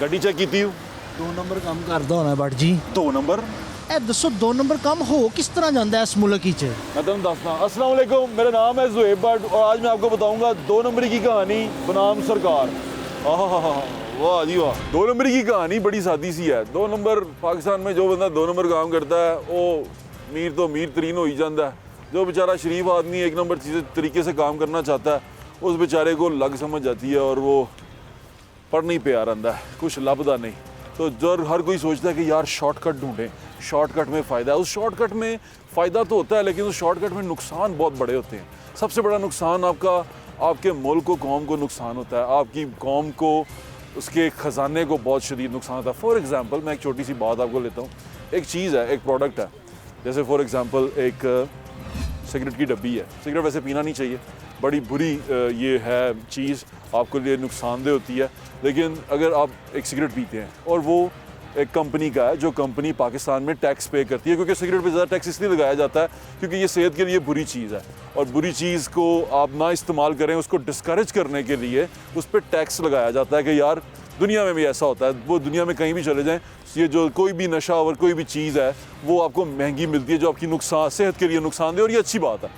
ਗੱਡੀ ਚੈੱਕ ਕੀਤੀ ਹੋ? 2 ਨੰਬਰ ਕੰਮ ਕਰਦਾ ਹੋਣਾ ਬਟ ਜੀ। 2 ਨੰबर? ਇਹ ਦੱਸੋ 2 ਨੰबर ਕੰਮ ਹੋ किस तरह जाता है इस मुल्क में? मैं तुम दसना। अस्सलाम वालेकुम, मेरा नाम है ज़ुहैब भट्ट और आज मैं आपको बताऊंगा 2 नंबर की कहानी बनाम सरकार। वाह जी वाह। 2 नंबर की कहानी बड़ी सादी सी है। 2 नंबर पाकिस्तान में जो बंदा 2 नंबर काम करता है वो अमीर तो अमीर तरीन हो ही जाता है। जो बेचारा शरीफ आदमी 1 नंबर चीज़ तरीके से काम करना चाहता है उस बेचारे को लग समझ जाती है और वो पढ़ नहीं पे आ रहा है, कुछ लभदा नहीं। तो जब हर कोई सोचता है कि यार शॉर्टकट ढूंढें, शॉर्टकट में फ़ायदा है। उस शॉर्टकट में फ़ायदा तो होता है लेकिन उस शॉर्टकट में नुकसान बहुत बड़े होते हैं। सबसे बड़ा नुकसान आपके मुल्क को, कौम को नुकसान होता है। आपकी कौम को, उसके ख़जाने को बहुत शदीद नुकसान होता है। फॉर एग्ज़ाम्पल मैं एक छोटी सी बात आपको लेता हूँ। एक चीज़ है, एक प्रोडक्ट है, जैसे फॉर एग्ज़ाम्पल एक सिगरेट की डब्बी है। सिगरेट वैसे पीना नहीं चाहिए, बड़ी बुरी ये है चीज़, आपके लिए नुकसानदेह होती है। लेकिन अगर आप एक सिगरेट पीते हैं और वो एक कंपनी का है, जो कंपनी पाकिस्तान में टैक्स पे करती है, क्योंकि सिगरेट पे ज़्यादा टैक्स इसलिए लगाया जाता है क्योंकि ये सेहत के लिए बुरी चीज़ है और बुरी चीज़ को आप ना इस्तेमाल करें, उसको डिस्करेज करने के लिए उस पर टैक्स लगाया जाता है कि यार दुनिया में भी ऐसा होता है। वो दुनिया में कहीं भी चले जाएँ, ये जो कोई भी नशा और कोई भी चीज़ है वो आपको महंगी मिलती है जो आपकी नुकसान, सेहत के लिए नुकसानदेह, और ये अच्छी बात है।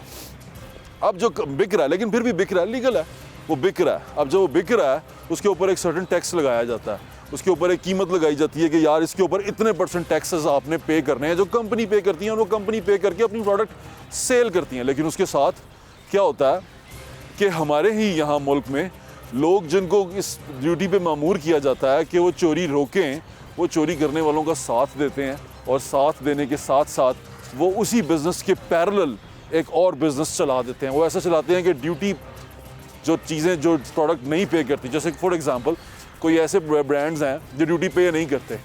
अब जो बिक रहा है, लेकिन फिर भी बिक रहा है, लीगल है, वो बिक रहा है। अब जब वो बिक रहा है उसके ऊपर एक सर्टेन टैक्स लगाया जाता है, उसके ऊपर एक कीमत लगाई जाती है कि यार इसके ऊपर इतने % टैक्सेस आपने पे करने हैं, जो कंपनी पे करती है और वो कंपनी पे करके अपनी प्रोडक्ट सेल करती हैं। लेकिन उसके साथ क्या होता है कि हमारे ही यहाँ मुल्क में लोग जिनको इस ड्यूटी पे मामूर किया जाता है कि वो चोरी रोकें, वो चोरी करने वालों का साथ देते हैं और साथ देने के साथ साथ वो उसी बिज़नेस के पैरेलल एक और बिज़नेस चला देते हैं। वो ऐसा चलाते हैं कि ड्यूटी जो चीज़ें, जो प्रोडक्ट नहीं पे करती, जैसे फॉर एग्ज़ाम्पल कोई ऐसे ब्रांड्स हैं जो ड्यूटी पे नहीं करते,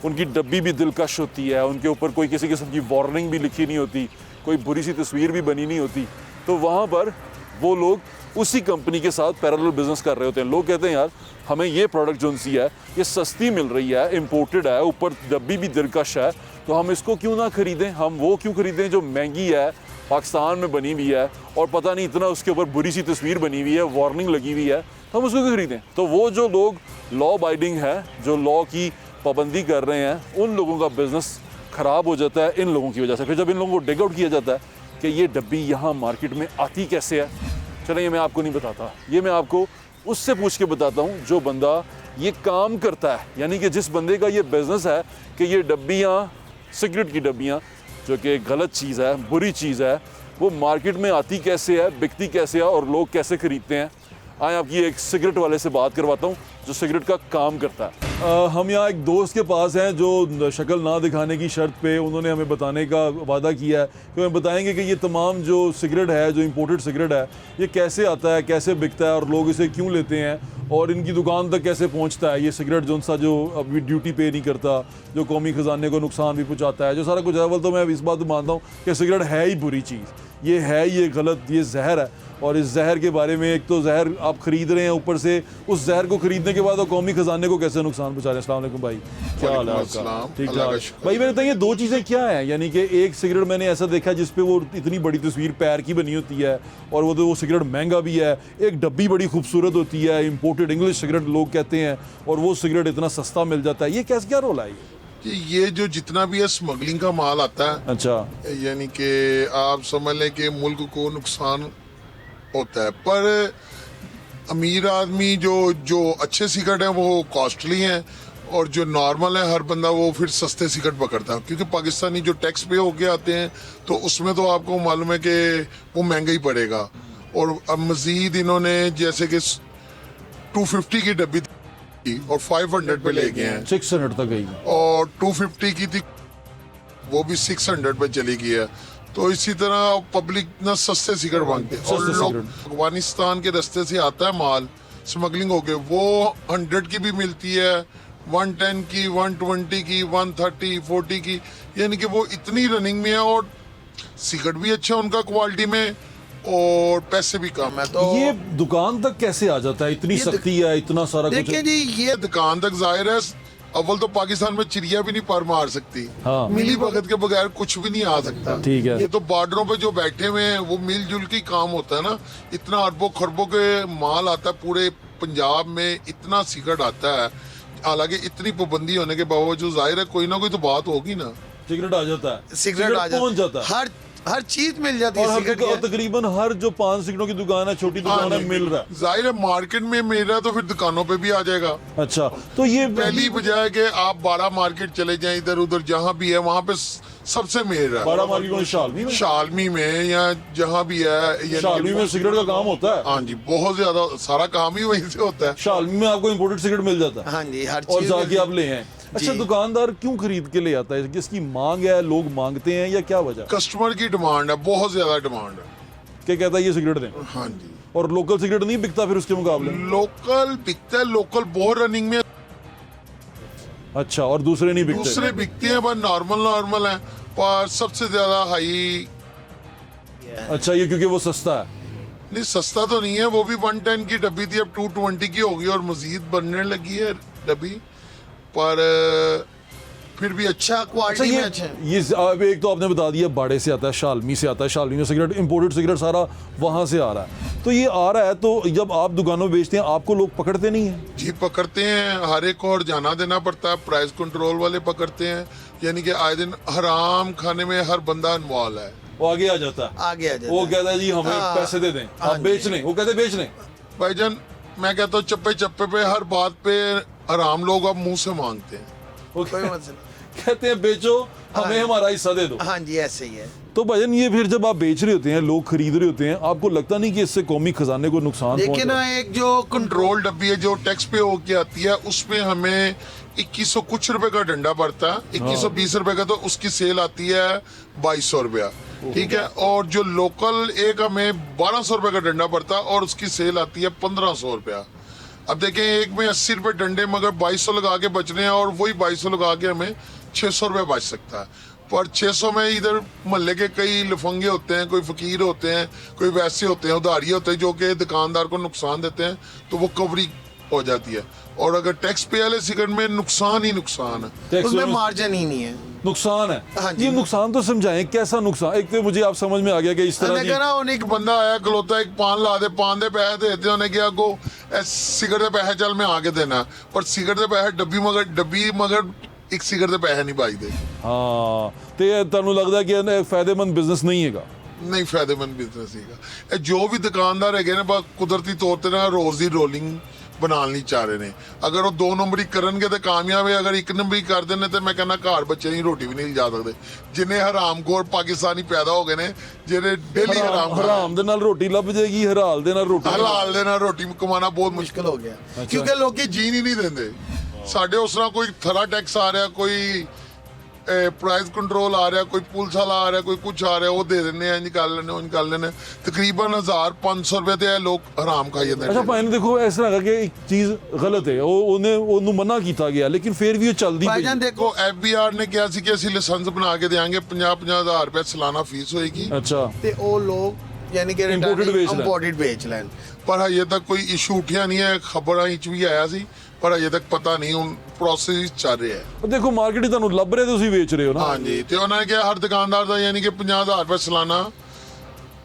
उनकी डब्बी भी दिलकश होती है, उनके ऊपर कोई किसी किस्म की वार्निंग भी लिखी नहीं होती, कोई बुरी सी तस्वीर भी बनी नहीं होती, तो वहाँ पर वो लोग उसी कंपनी के साथ पैरेलल बिजनेस कर रहे होते हैं। लोग कहते हैं यार हमें ये प्रोडक्ट जो सी है ये सस्ती मिल रही है, इम्पोर्टेड है, ऊपर डब्बी भी दिलकश है, तो हम इसको क्यों ना ख़रीदें। हम वो क्यों ख़रीदें जो महंगी है, पाकिस्तान में बनी हुई है और पता नहीं इतना उसके ऊपर बुरी सी तस्वीर बनी हुई है, वार्निंग लगी हुई है, तो हम उसको क्यों खरीदें। तो वो जो लोग लॉ बाइडिंग है, जो लॉ की पाबंदी कर रहे हैं, उन लोगों का बिज़नेस ख़राब हो जाता है इन लोगों की वजह से। फिर जब इन लोगों को डिग आउट किया जाता है कि ये डब्बी यहाँ मार्केट में आती कैसे है, चलें ये मैं आपको नहीं बताता, ये मैं आपको उससे पूछ के बताता हूँ जो बंदा ये काम करता है, यानी कि जिस बंदे का ये बिज़नेस है कि ये डब्बियाँ, सिगरेट की डब्बियाँ, जो कि एक गलत चीज़ है, बुरी चीज़ है, वो मार्केट में आती कैसे है, बिकती कैसे है और लोग कैसे ख़रीदते हैं। आए आपकी एक सिगरेट वाले से बात करवाता हूँ जो सिगरेट का काम करता है। हम यहाँ एक दोस्त के पास हैं जो शक्ल ना दिखाने की शर्त पे उन्होंने हमें बताने का वादा किया है कि हमें बताएंगे कि ये तमाम जो सिगरेट है, जो इम्पोर्टेड सिगरेट है, ये कैसे आता है, कैसे बिकता है और लोग इसे क्यों लेते हैं और इनकी दुकान तक कैसे पहुँचता है। ये सिगरेट जो अभी ड्यूटी पे नहीं करता, जो कौमी ख़जाने को नुकसान भी पहुँचाता है, जो सारा कुछ है। अव्वल तो मैं इस बात मानता हूँ कि सिगरेट है ही बुरी चीज़, ये है, ये गलत, ये जहर है। और इस जहर के बारे में, एक तो जहर आप ख़रीद रहे हैं, ऊपर से उस जहर को ख़रीदने के बाद वो कौमी ख़जाने को कैसे नुकसान पहुँचा रहे हैं। अस्सलाम वालेकुम भाई, क्या हाल है आपका? ठीक ठाक भाई। मेरे बताइए दो चीज़ें क्या हैं, यानी कि एक सिगरेट मैंने ऐसा देखा जिस पे वो इतनी बड़ी तस्वीर पैर की बनी होती है और वो सिगरेट महंगा भी है, एक डब्बी बड़ी खूबसूरत होती है, इम्पोर्टेड इंग्लिश सिगरेट लोग कहते हैं, और वो सिगरेट इतना सस्ता मिल जाता है। ये कैसे, क्या रोल है ये जो जितना भी है स्मगलिंग का माल आता है, अच्छा, यानी कि आप समझ लें कि मुल्क को नुकसान होता है। पर अमीर आदमी जो अच्छे सिगरेट हैं वो कॉस्टली हैं और जो नॉर्मल है हर बंदा वो फिर सस्ते सिगरेट पकड़ता है, क्योंकि पाकिस्तानी जो टैक्स पे होके आते हैं तो उसमें तो आपको मालूम है कि वो महंगा ही पड़ेगा। और अब मज़ीद इन्होंने जैसे कि 250 की डब्बी और 500 पे ले गए हैं, 600 तक गई, और 250 की थी वो भी 600 पे चली गई है। तो इसी तरह पब्लिक ना सस्ते सिगरेट मांगते हैं और लोग अफगानिस्तान के रास्ते से आता है माल, स्मगलिंग हो गए, वो 100 की भी मिलती है, 110 की, 120 की, 130, 40 की, यानी कि वो इतनी रनिंग में है और सिगरेट भी अच्छा उनका क्वालिटी में और पैसे भी कम है। तो ये दुकान तक कैसे आ जाता है, इतनी सख्ती है, इतना सारा कुछ? देखिए जी, ये दुकान तक जाहिर है, अव्वल तो पाकिस्तान में चिड़िया भी नहीं पर मार सकती, हाँ। मिली भगत के बगैर कुछ भी नहीं आ सकता। ठीक है। ये तो बॉर्डरों पे जो बैठे हुए हैं वो मिलजुल के काम होता है ना। इतना अरबों खरबों के माल आता है पूरे पंजाब में, इतना सिगरेट आता है हालांकि इतनी पाबंदी होने के बावजूद जाहिर है कोई ना कोई तो बात होगी ना। सिगरेट आ जाता है, सिगरेट आ पहुंच जाता है, हर चीज मिल जाती और है हर सिगरेट और की। तकरीबन हर जो 5 सिगरेटों की दुकान है, छोटी दुकान है, मिल रहा है। जाहिर है मार्केट में मिल रहा है तो फिर दुकानों पे भी आ जाएगा। अच्छा, तो ये पहली बजाय कि आप बड़ा मार्केट चले जाएं, इधर उधर जहाँ भी है वहाँ पे सबसे मिल रहा है। बड़ा मार्केट में शालमी में, शालमी में या जहाँ भी है, यानी शालमी कि- में सिगरेट का काम होता है। हाँ जी, बहुत ज्यादा सारा काम ही वहीं से होता है। शालमी में आपको इंपोर्टेड सिगरेट मिल जाता है हाँ जी, हर और चीज जाके मिलती- आप ले आए। अच्छा, जी। दुकानदार क्यों खरीद के ले आता है? किसकी मांग है, लोग मांगते हैं, या क्या वजह? कस्टमर की डिमांड है, बहुत ज्यादा डिमांड है। क्या कहता है ये सिगरेट दें, हाँ जी, और लोकल सिगरेट नहीं बिकता फिर उसके मुकाबले? लोकल बिकता है, लोकल बहुत रनिंग में। अच्छा, और दूसरे नहीं बिकते? दूसरे बिकते हैं पर नॉर्मल है, पर सबसे ज्यादा हाई। अच्छा, ये क्योंकि वो सस्ता है। नहीं, सस्ता तो नहीं है, वो भी 110 की डब्बी थी, अब 220 की होगी और मजीद बनने लगी है डब्बी, पर फिर भी अच्छा। अच्छा क्वालिटी में अच्छा है। ये अब एक तो आपने बता दिया बाड़े से आता है, शालमी से आता है, शालमी में सिगरेट, इंपोर्टेड सिगरेट सारा वहां से आ रहा है। तो ये आ रहा है, तो जब आप दुकानों में बेचते हैं आपको लोग पकड़ते नहीं है? जी पकड़ते हैं, हर एक को और जाना देना पड़ता है, प्राइस कंट्रोल वाले पकड़ते हैं, यानी कि आए दिन हराम खाने में हर बंदा इन्वॉल्व है। वो आगे आ जाता है, आगे आ जाता वो है। कहता है जी हमें हाँ। पैसे दे दें, हाँ आप बेच लें, वो कहते हैं बेच लें। भाईजान मैं कहता हूँ चप्पे चप्पे पे हर बात पे हराम लोग अब मुंह से मांगते हैं। वो कोई मसला कहते हैं बेचो, हमें हाँ। हमारा हिस्सा दे दो। हाँ जी, ऐसे ही है। तो भाईजान ये फिर जब आप बेच रहे होते हैं, लोग खरीद रहे होते हैं, आपको लगता नहीं कि इससे कौमी खजाने को नुकसान पहुंच लेकिन रहा है? एक जो कंट्रोल डब्बी है जो टैक्स पे होके आती है, उसमें हमें 2100 कुछ रुपए का डंडा पड़ता है, 2120 रुपए का, तो उसकी सेल आती है 2200 रुपया, ठीक है। और जो लोकल एक हमें 1200 रुपए का डंडा पड़ता है और उसकी सेल आती है 1500 रुपया। अब देखें, एक में 80 रुपए डंडे, मगर 2200 लगा के बचने हैं, और वही 2200 लगा के हमें 600 रुपए बच सकता है। पर 600 में इधर मोहल्ले के कई लफंगे होते हैं, कोई फकीर होते हैं, कोई वैसे होते हैं, उधारी होते हैं, जो कि दुकानदार को नुकसान देते हैं, तो वो कवरी हो जाती है। और अगर टैक्स पे वाले सिगरेट में नुकसान ही नुकसान है। टैक्स उसमें में मार्जिन ही नहीं है। नुकसान है। हाँ जी। ये नुकसान तो समझाएं, कैसा नुकसान? एक तो मुझे आप समझ में आ गया कि इस तरह मैंने की कहा उन्हें एक बंदा आया खलोता, एक पान ला दे, पान दे पैसे देते, उन्हें क्या को सिगरेट दे पैसे चल मैं आगे देना, पर सिगरेट दे पैसे डब्बी मगर एक सिगरेट दे पैसे नहीं पाई दे। हाँ, तो ये ਤੁਹਾਨੂੰ ਲੱਗਦਾ ਕਿ ਇਹ ਫਾਇਦੇਮੰਦ ਬਿਜ਼ਨਸ ਨਹੀਂ ਹੈਗਾ? नहीं फायदेमंद बिजनेस है। जो भी दुकानदार है ना, बस कुदरती तौर पर ना रोज की रोलिंग बना नहीं चाह रहे ने। अगर वो 2 नंबरी करनगे तो कामयाब है, अगर 1 नंबरी कर देने तो मैं कहना घर बच्चे की रोटी भी नहीं जा सकते। जिन्हें हरामखोर पाकिस्तानी पैदा हो गए ने, जिन्हें डेली हराम ਹਰਾਮ ਦੇ ਨਾਲ ਰੋਟੀ ਲੱਭ ਜਾਏਗੀ, ਹਲਾਲ ਦੇ ਨਾਲ ਰੋਟੀ ਨਹੀਂ। हलाल देना रोटी कमाना बहुत मुश्किल मुश्किल हो गया अच्छा। क्योंकि लोग की ਜੀਣ ਹੀ ਨਹੀਂ ਦਿੰਦੇ ਸਾਡੇ। ਉਸ ਤਰ੍ਹਾਂ ਕੋਈ ਥਰਾ ਟੈਕਸ ਆ ਰਿਹਾ, ਕੋਈ ਪ੍ਰਾਈਸ ਕੰਟਰੋਲ ਆ ਰਿਹਾ, ਕੋਈ ਪੁਲਿਸ ਵਾਲਾ ਆ ਰਿਹਾ, ਕੋਈ ਕੁਝ ਆ ਰਿਹਾ, ਉਹ ਦੇ ਦਿੰਦੇ ਆ, ਇੰਜ ਕਰ ਲੈਣੇ, ਉਹ ਇੰਜ ਕਰ ਲੈਣੇ। ਤਕਰੀਬਨ 1500 ਰੁਪਏ ਤੇ ਇਹ ਲੋਕ ਹਰਾਮ ਖਾਈ ਜਾਂਦੇ ਅੱਛਾ ਭਾਈ, ਦੇਖੋ ਇਸ ਤਰ੍ਹਾਂ ਕਿ ਇੱਕ ਚੀਜ਼ ਗਲਤ ਹੈ, ਉਹਨੂੰ ਮਨਾ ਕੀਤਾ ਗਿਆ, ਲੇਕਿਨ ਫਿਰ ਵੀ ਉਹ ਚੱਲਦੀ ਪਈ। भाईजान देखो, ਦੇਖੋ FBR ਨੇ ਕਿਹਾ ਸੀ ਕਿ ਅਸੀਂ ਲਾਇਸੈਂਸ ਬਣਾ ਕੇ ਦੇਵਾਂਗੇ, 50,000 ਰੁਪਏ ਸਾਲਾਨਾ ਫੀਸ ਹੋਏਗੀ, ਅੱਛਾ, ਤੇ ਉਹ ਲੋਕ ਯਾਨੀ ਕਿ Imported ਵੇਚ ਲੈਣ। ਇੰਪੋਰਟਡ ਵੇਚ ਲੈਣ। ਪਰ ਹਜੇ ਤੱਕ ਕੋਈ ਇਸ਼ੂ ਉੱਠਿਆ ਨਹੀਂ ਹੈ। ਖਬਰਾਂ ਵਿੱਚ ਵੀ ਆਇਆ ਸੀ, ਪਰ ਹਜੇ ਤੱਕ ਪਤਾ ਨਹੀਂ, ਹੁਣ ਪ੍ਰੋਸੈਸ ਚੱਲ ਰਿਹਾ ਹੈ। ਉਹ ਦੇਖੋ ਮਾਰਕੀਟ ਹੀ ਤੁਹਾਨੂੰ ਲੱਭ ਰਹੇ, ਤੁਸੀਂ ਵੇਚ ਰਹੇ ਹੋ ਨਾ। ਹਾਂਜੀ, ਤੇ ਉਹਨਾਂ ਨੇ ਕਿਹਾ ਹਰ ਦੁਕਾਨਦਾਰ ਦਾ ਯਾਨੀ ਕਿ 50,000 ਰੁਪਏ ਸਾਲਾਨਾ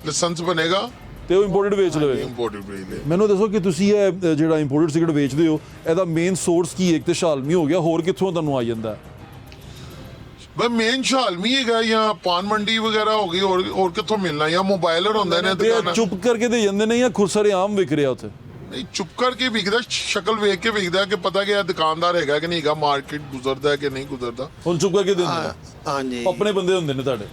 ਲਾਇਸੈਂਸ ਬਣੇਗਾ, ਤੇ ਉਹ ਇੰਪੋਰਟਡ ਵੇਚ ਲਵੇ। ਇੰਪੋਰਟਡ ਵੇਚ। ਮੈਨੂੰ ਦੱਸੋ ਕਿ ਤੁਸੀਂ ਇਹ ਜਿਹੜਾ ਇੰਪੋਰਟਡ ਸਿਗਰਟ ਵੇਚਦੇ ਹੋ, ਇਹਦਾ ਮੇਨ ਸੋਰਸ ਕੀ ਹੈ? ਇੱਕ ਤੇ ਸ਼ਾਲਮੀ ਹੋ ਗਿਆ, ਹੋਰ ਕਿੱਥੋਂ ਤੁਹਾਨੂੰ ਆ ਜਾਂਦਾ ਹੈ? ਬਈ ਮੇਨ ਸ਼ਾਲਮੀ ਹੈਗਾ, ਜਾਂ ਪਾਨ ਮੰਡੀ ਵਗੈਰਾ ਹੋ ਗਈ, ਹੋਰ ਕਿੱਥੋਂ ਮਿਲਣਾ, ਜਾਂ ਮੋਬਾਈਲਰ ਹੁੰਦਾ ਨੇ ਤੇ ਇਹ ਦੁਕਾਨਾਂ। ਚੁੱਪ ਕਰਕੇ ਦੇ ਜਾਂਦੇ ਨੇ ਜਾਂ ਖੁਰਸਰੇ ਆਮ ਵਿਕ ਰਿਹਾ ਉੱਥੇ? ਨਹੀਂ, ਚੁੱਪ ਕਰਕੇ ਵਿਕਦਾ, ਸ਼ਕਲ ਵੇਖ ਕੇ ਵਿਕਦਾ ਕਿ ਪਤਾ ਕਿ ਇਹ ਦੁਕਾਨਦਾਰ ਹੈਗਾ ਕਿ ਨਹੀਂ ਹੈਗਾ, ਮਾਰਕੀਟ ਗੁਜ਼ਰਦਾ ਹੈ ਕਿ ਨਹੀਂ ਗੁਜ਼ਰਦਾ। ਹੁਣ ਚੁੱਪ ਕਰਕੇ ਦਿੰਦੇ हाँ ਨੇ? हाँ जी, ਆਪਣੇ ਬੰਦੇ ਹੁੰਦੇ ਨੇ ਤੁਹਾਡੇ?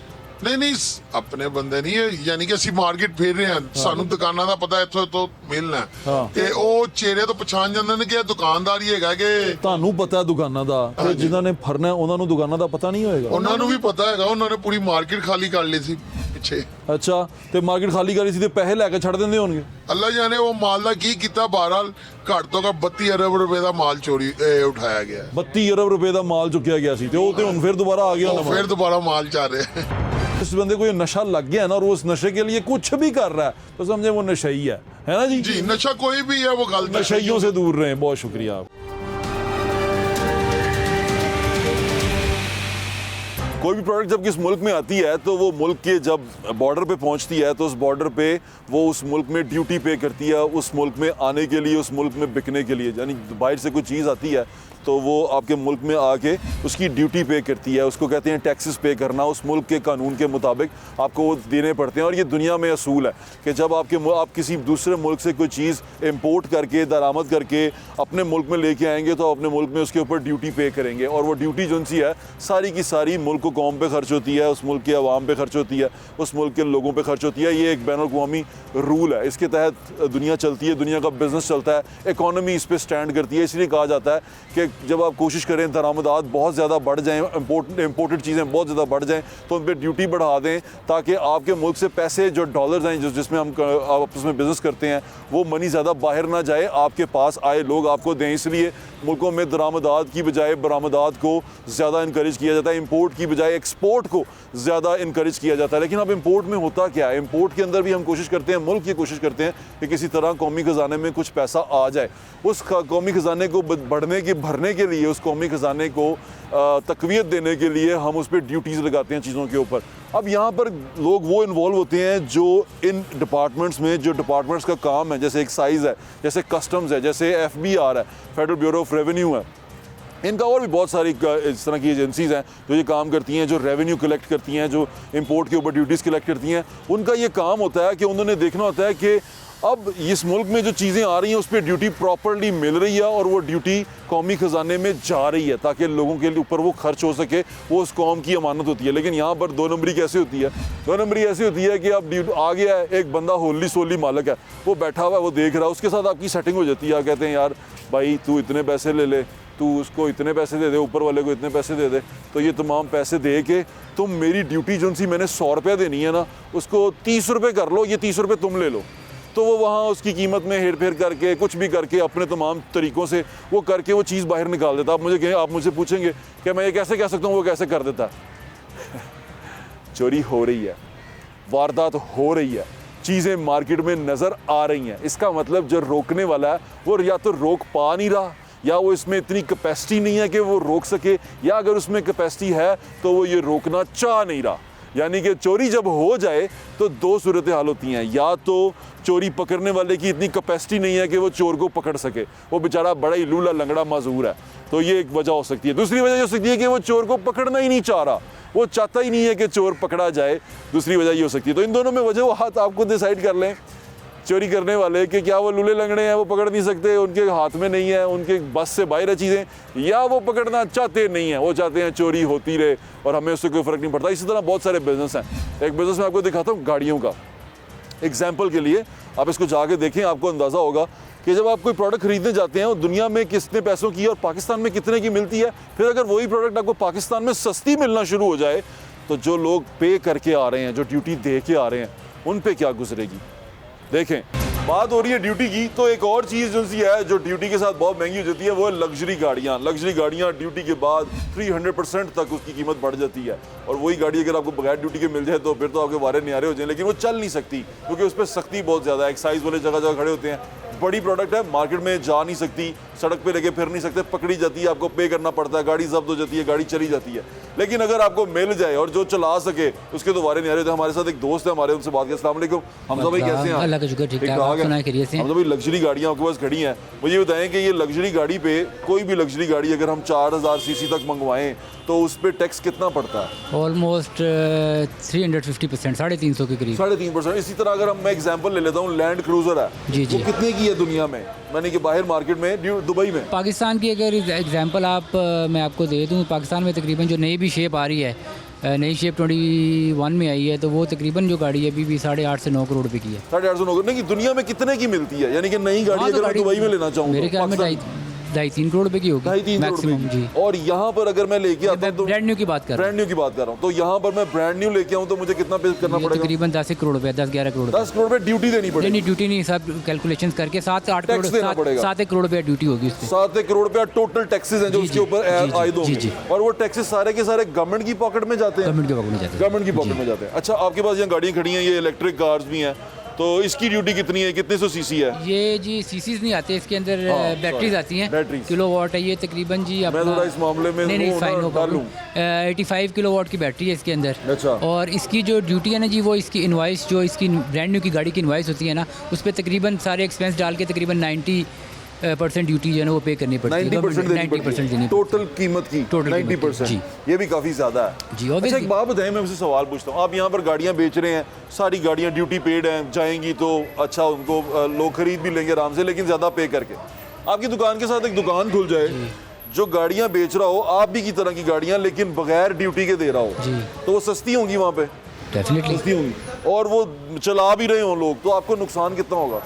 ਨਹੀਂ ਆਪਣੇ ਬੰਦੇ ਨਹੀਂ ਹੈ, ਯਾਨੀ ਕਿ ਅਸੀਂ ਮਾਰਕੀਟ ਫੇਰ ਰਹੇ ਹਾਂ, ਸਾਨੂੰ ਦੁਕਾਨਾਂ ਦਾ ਪਤਾ ਇੱਥੋਂ ਤੋਂ ਮਿਲਣਾ ਹੈ। ਹਾਂ। ਤੇ ਉਹ ਚਿਹਰੇ ਤੋਂ ਪਛਾਣ ਜਾਂਦੇ ਨੇ ਕਿ ਇਹ ਦੁਕਾਨਦਾਰ ਹੀ ਹੈਗਾ, ਕਿ ਤੁਹਾਨੂੰ ਪਤਾ ਦੁਕਾਨਾਂ ਦਾ, ਤੇ ਜਿਨ੍ਹਾਂ ਨੇ ਫੜਨਾ ਉਹਨਾਂ ਨੂੰ ਦੁਕਾਨਾਂ ਦਾ ਪਤਾ ਨਹੀਂ ਹੋਏਗਾ? ਉਹਨਾਂ ਨੂੰ ਵੀ ਪਤਾ ਹੈਗਾ, ਉਹਨਾਂ ਨੇ ਪੂਰੀ ਮਾਰਕੀਟ ਖਾਲੀ ਕਰ ਲਈ ਸੀ ਪਿੱਛੇ। ਅੱਛਾ, ਤੇ ਮਾਰਕੀਟ ਖਾਲੀ ਕਰੀ ਸੀ ਤੇ ਪੈਸੇ ਲੈ ਕੇ ਛੱਡ ਦਿੰਦੇ ਹੋਣਗੇ? ਅੱਲਾ ਜਾਣੇ ਉਹ ਮਾਲ ਦਾ ਕੀ ਕੀਤਾ। ਬਹਰਾਲ ਘੱਟ ਤੋਂ ਘੱਟ 32 ਅਰਬ ਰੁਪਏ ਦਾ ਮਾਲ ਚੋਰੀ ਉਠਾਇਆ ਗਿਆ ਹੈ। 32 ਅਰਬ ਰੁਪਏ ਦਾ ਮਾਲ ਚੁੱਕਿਆ ਗਿਆ ਸੀ, ਤੇ ਉਹ ਤੇ ਹੁਣ ਫਿਰ ਦੁਬਾਰਾ ਆ ਗਿਆ ਉਹ ਨਵਾਂ। ਫਿਰ ਦੁਬਾਰਾ ਮਾਲ ਚੱਲ ਰਿਹਾ है। इस बंदे को ये नशा लग गया है ना, और वो उस नशे के लिए कुछ भी कर रहा है, तो समझे वो नशई है ना जी? जी, नशा कोई भी है वो गलत है। नशइयों से दूर रहें। बहुत शुक्रिया आप। कोई भी प्रोडक्ट जब किस मुल्क में आती है तो वो मुल्क के जब बॉर्डर पे पहुंचती है तो उस बॉर्डर पे वो उस मुल्क में ड्यूटी पे करती है उस मुल्क में आने के लिए, उस मुल्क में बिकने के लिए। यानी बाहर से कोई चीज़ आती है तो वो आपके मुल्क में आके उसकी ड्यूटी पे करती है, उसको कहते हैं टैक्सेस पे करना। उस मुल्क के कानून के मुताबिक आपको वो देने पड़ते हैं। और ये दुनिया में असूल है कि जब आप किसी दूसरे मुल्क से कोई चीज़ इंपोर्ट करके दरामद करके अपने मुल्क में लेके आएंगे तो अपने मुल्क में उसके ऊपर ड्यूटी पे करेंगे। और वो ड्यूटी जो सी है सारी की सारी मुल्क को कौम पे खर्च होती है, उस मुल्क के अवाम पे खर्च होती है, उस मुल्क के लोगों पे खर्च होती है। ये एक बैनुल-अक़वामी रूल है, इसके तहत दुनिया चलती है, दुनिया का बिजनेस चलता है, इकॉनमी इस पे स्टैंड करती है। इसलिए कहा जाता है कि जब आप कोशिश करें दरामदात बहुत ज़्यादा बढ़ जाएँ, इंपोर्टेड चीज़ें बहुत ज़्यादा बढ़ जाएँ तो उन पर ड्यूटी बढ़ा दें ताकि आपके मुल्क से पैसे जो डॉलर्स हैं जिसमें हम आपस में बिज़नेस करते हैं वो मनी ज़्यादा बाहर ना जाए, आपके पास आए लोग आपको दें। इसलिए मुल्कों में दरामदात की बजाय बरामदात को ज़्यादा इनकरेज किया जाता है, इंपोर्ट की बजाय एक्सपोर्ट को ज़्यादा इनकरेज किया जाता है। लेकिन अब इंपोर्ट में होता क्या है, इंपोर्ट के अंदर भी हम कोशिश करते हैं, मुल्क ये कोशिश करते हैं कि किसी तरह कौमी ख़जाने में कुछ पैसा आ जाए। उस कौमी ख़जाने को भरने के लिए, उस कौमी ख़जाने को तक़वियत देने के लिए हम उस पर ड्यूटीज़ लगाते हैं चीज़ों के ऊपर। अब यहाँ पर लोग वो इन्वॉल्व होते हैं जो इन डिपार्टमेंट्स में, जो डिपार्टमेंट्स का काम है, जैसे एक्साइज़ है, जैसे कस्टम्स है, जैसे FBR है, फेडरल ब्यूरो ऑफ रेवेन्यू है, इनका और भी बहुत सारी इस तरह की एजेंसीज़ हैं जो ये काम करती हैं, जो रेवेन्यू कलेक्ट करती हैं, जो इंपोर्ट के ऊपर ड्यूटीज़ कलेक्ट करती हैं। उनका ये काम होता है कि उन्होंने देखना होता है कि अब इस मुल्क में जो चीज़ें आ रही हैं उस पर ड्यूटी प्रॉपर्ली मिल रही है और वो ड्यूटी कौमी ख़जाने में जा रही है ताकि लोगों के ऊपर वो खर्च हो सके, वो उस कौम की अमानत होती है। लेकिन यहाँ पर दो नंबरी कैसे होती है, दो नंबरी ऐसी होती है कि अब आ गया है एक बंदा, होली सोली मालिक है, वो बैठा हुआ है, वो देख रहा है, उसके साथ आपकी सेटिंग हो जाती है। कहते हैं यार भाई तू इतने पैसे ले ले, तू उसको इतने पैसे दे दे, ऊपर वाले को इतने पैसे दे दे, तो ये तमाम पैसे दे के तुम मेरी ड्यूटी जो सी मैंने 100 रुपये देनी है ना उसको 30 रुपये कर लो, ये 30 रुपये तुम ले लो। तो वो वहाँ उसकी कीमत में हेर फेर करके कुछ भी करके अपने तमाम तरीक़ों से वो करके वो चीज़ बाहर निकाल देता। आप मुझे पूछेंगे कि मैं ये कैसे कह सकता हूँ, वो कैसे कर देता चोरी हो रही है, वारदात हो रही है, चीज़ें मार्केट में नज़र आ रही हैं। इसका मतलब जो रोकने वाला है वो या तो रोक पा नहीं रहा, या वो इसमें इतनी कैपेसिटी नहीं है कि वो रोक सके, या अगर उसमें कैपेसिटी है तो वो ये रोकना चाह नहीं रहा। यानी कि चोरी जब हो जाए तो दो सूरत हाल होती हैं, या तो चोरी पकड़ने वाले की इतनी कैपेसिटी नहीं है कि वो चोर को पकड़ सके, वो बेचारा बड़ा ही लूला लंगड़ा माजूर है, तो ये एक वजह हो सकती है। दूसरी वजह ये हो सकती है कि वो चोर को पकड़ना ही नहीं चाह रहा, वो चाहता ही नहीं है कि चोर पकड़ा जाए, दूसरी वजह ये हो सकती है। तो इन दोनों में वजह वो हाथ आपको डिसाइड कर लें चोरी करने वाले कि क्या वो लूले लंगड़े हैं, वो पकड़ नहीं सकते, उनके हाथ में नहीं है, उनके बस से बाहर है चीज़ें, या वो पकड़ना चाहते नहीं हैं, वो चाहते हैं चोरी होती रहे और हमें उससे कोई फ़र्क नहीं पड़ता। इसी तरह बहुत सारे बिजनेस हैं। एक बिज़नेस मैं आपको दिखाता हूँ गाड़ियों का, एग्जाम्पल के लिए आप इसको जाके देखें, आपको अंदाज़ा होगा कि जब आप कोई प्रोडक्ट खरीदने जाते हैं और दुनिया में कितने पैसों की है और पाकिस्तान में कितने की मिलती है, फिर अगर वही प्रोडक्ट आपको पाकिस्तान में सस्ती मिलना शुरू हो जाए तो जो लोग पे करके आ रहे हैं, जो ड्यूटी दे के आ रहे हैं, उन पे क्या गुजरेगी। देखें, बात हो रही है ड्यूटी की, तो एक और चीज़ जो सी है जो ड्यूटी के साथ बहुत महंगी हो जाती है वो है लग्जरी गाड़ियाँ। लग्जरी गाड़ियाँ ड्यूटी के बाद 300% तक उसकी कीमत बढ़ जाती है, और वही गाड़ी अगर आपको बगैर ड्यूटी के मिल जाए तो फिर तो आपके वारे न्यारे हो जाए, लेकिन वो चल नहीं सकती क्योंकि उस पर सख्ती बहुत ज़्यादा है। एक्साइज वाले जगह जगह खड़े होते हैं, बड़ी प्रोडक्ट है, मार्केट में जा नहीं सकती, सड़क पे लेके फिर नहीं सकते, पकड़ी जाती है, आपको पे करना पड़ता है, गाड़ी जब्त हो जाती है, गाड़ी चली जाती है। लेकिन अगर आपको मिल जाए और जो चला सके उसके तो वारे न्यारे होते हैं। हमारे साथ एक दोस्त है, हमारे उनसे बात किया। अस्सलाम वालेकुम हमजा भाई, कैसे हैं? अल्लाह का शुक्र, ठीक ठाक। आप सुनाएं, खैरियत से? हमजा भाई, लग्जरी गाड़ियाँ आपके पास खड़ी हैं, मुझे बताएं कि ये लग्जरी गाड़ी पे, कोई भी लग्जरी गाड़ी अगर हम 4000 सीसी तक मंगवाएं तो उस पर टैक्स कितना पड़ता है? ऑलमोस्ट 350%, 350 के करीब। 3.5%। इसी तरह अगर मैं एग्जांपल ले लेता हूँ, लैंड क्रूजर है, जी जी, वो कितने की है दुनिया में, यानी कि बाहर मार्केट में, दुबई में? पाकिस्तान की अगर एग्जांपल मैं आपको दे दूँ, पाकिस्तान में तकरीबन जो नई भी शेप आ रही है, नई शेप 21 में आई है, तो वो तकरीबन जो गाड़ी है अभी भी 8.5 से 9 करोड़ रुपए की है। 8.5 से 9 करोड़। नहीं, दुनिया में कितने की मिलती है, यानी कि नई गाड़ी अगर मैं दुबई में लेना चाहूँ मेरे ख्याल में 2.5-3 करोड़ रुपए की होगी, 2.5-3 मैक्सिमम जी। और यहाँ पर अगर मैं लेके आता हूँ तो ब्रांड न्यू की बात कर रहा हूँ, तो यहाँ पर मैं ब्रांड न्यू लेके आऊँ तो मुझे कितना पे करना पड़ेगा? तकरीबन 10 करोड़ रुपए, 10-11 करोड़। 10 करोड़ रुपए ड्यूटी देनी पड़ेगी? नहीं, ड्यूटी नहीं, सब कैलकुलेशन करके 7-8 करोड़, 7 करोड़ रुपया ड्यूटी होगी उससे। 7 करोड़ रुपया टोटल टैक्सेस हैं जो उसके ऊपर आयद होंगे, और वो टैक्सेस सारे के सारे गवर्नमेंट की पॉकेट में जाते हैं। गवर्नमेंट की पॉकेट में जाते हैं। गवर्नमेंट की पॉकेट में जाते हैं। अच्छा, आपके पास यहाँ गाड़ियाँ खड़ी हैं, ये इलेक्ट्रिक कार्स भी हैं, तो इसकी ड्यूटी कितनी है, कितने सौ सीसी है? ये जी सीसीज नहीं आते इसके अंदर, हाँ, बैटरीज sorry, आती हैं, batteries। किलोवाट है ये तकरीबन जी मैं थोड़ा इस मामले में नहीं वो फाइन ना होगा, डालूं। 85 किलोवाट की बैटरी है इसके अंदर। अच्छा। और इसकी जो ड्यूटी है ना जी, वो इसकी इनवाइस जो इसकी ब्रांड न्यू की गाड़ी की इनवाइस होती है ना, उस पर तकरीबन सारे एक्सपेंस डाल के तकरीबन 90% ड्यूटी जो है ना वो पे करनी पड़ती है। 90% देनी पड़ती 90% है देनी टोटल कीमत की। Total कीमत की, 90%। जी। ये भी काफ़ी ज़्यादा है जी, अच्छा obviously। एक बात बताएं, मैं आपसे सवाल पूछता हूँ, आप यहाँ पर गाड़ियाँ बेच रहे हैं, सारी गाड़ियाँ ड्यूटी पेड हैं, जाएंगी तो अच्छा उनको लोग खरीद भी लेंगे आराम से, लेकिन ज़्यादा पे करके। आपकी दुकान के साथ एक दुकान खुल जाए जो गाड़ियाँ बेच रहा हो आप भी की तरह की गाड़ियाँ, लेकिन बगैर ड्यूटी के दे रहा हो, जी। तो वो सस्ती होंगी वहाँ पे, डेफिनेटली। सस्ती होंगी, और वो चला भी रहे हों लोग, तो आपको नुकसान कितना होगा?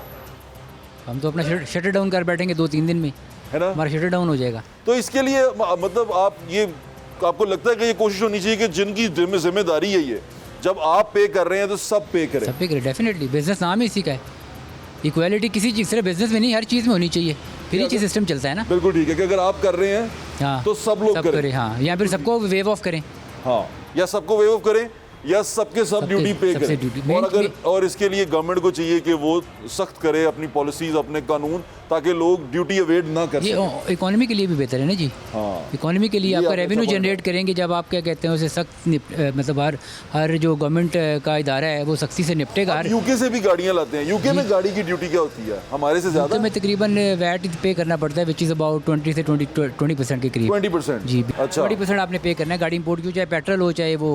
हम तो अपना शटर डाउन कर बैठेंगे 2-3 दिन में, है ना? हमारा शटर डाउन हो जाएगा। तो इसके लिए मतलब आप ये आपको लगता है कि ये कोशिश होनी चाहिए कि जिनकी जिम्मेदारी है ये, जब आप पे कर रहे हैं तो सब पे करें? सब पे करे, डेफिनेटली। बिजनेस नाम ही इसी का है, इक्वालिटी किसी चीज़, सिर्फ बिजनेस में नहीं, हर चीज़ में होनी चाहिए, फिर ही सिस्टम चलता है ना। बिल्कुल ठीक है कि अगर आप कर रहे हैं हाँ, तो सब लोग करें। करें, हाँ, या फिर सबको वेव ऑफ करें। हाँ, या सबको वेव ऑफ करें या सबके सब ड्यूटी पे सबसे करें। ड्यूटी। और अगर मेन- और इसके लिए गवर्नमेंट को चाहिए कि वो सख्त करे अपनी पॉलिसीज, अपने कानून, ताकि लोग ड्यूटी अवेड ना कर ये सकें। इकोनॉमी के लिए भी बेहतर है ना जी। हाँ। इकोनॉमी के लिए ये आपका आपने रेवेन्यू अच्छा जनरेट करेंगे जब आप क्या कहते हैं उसे सख्त मतलब हर जो गवर्नमेंट का इदारा है वो सख्ती से निपटेगा। हर यूके से भी गाड़ियां लाते हैं, यूके में गाड़ी की ड्यूटी क्या होती है हमारे से ज्यादा? तो में तकरीबन वैट पे करना पड़ता है, विच इज़ अबाउट 20 से 20% के करीब। 20%? जी, अच्छा। 20% आपने पे करना है, गाड़ी इंपोर्ट की हो, चाहे पेट्रोल हो, चाहे वो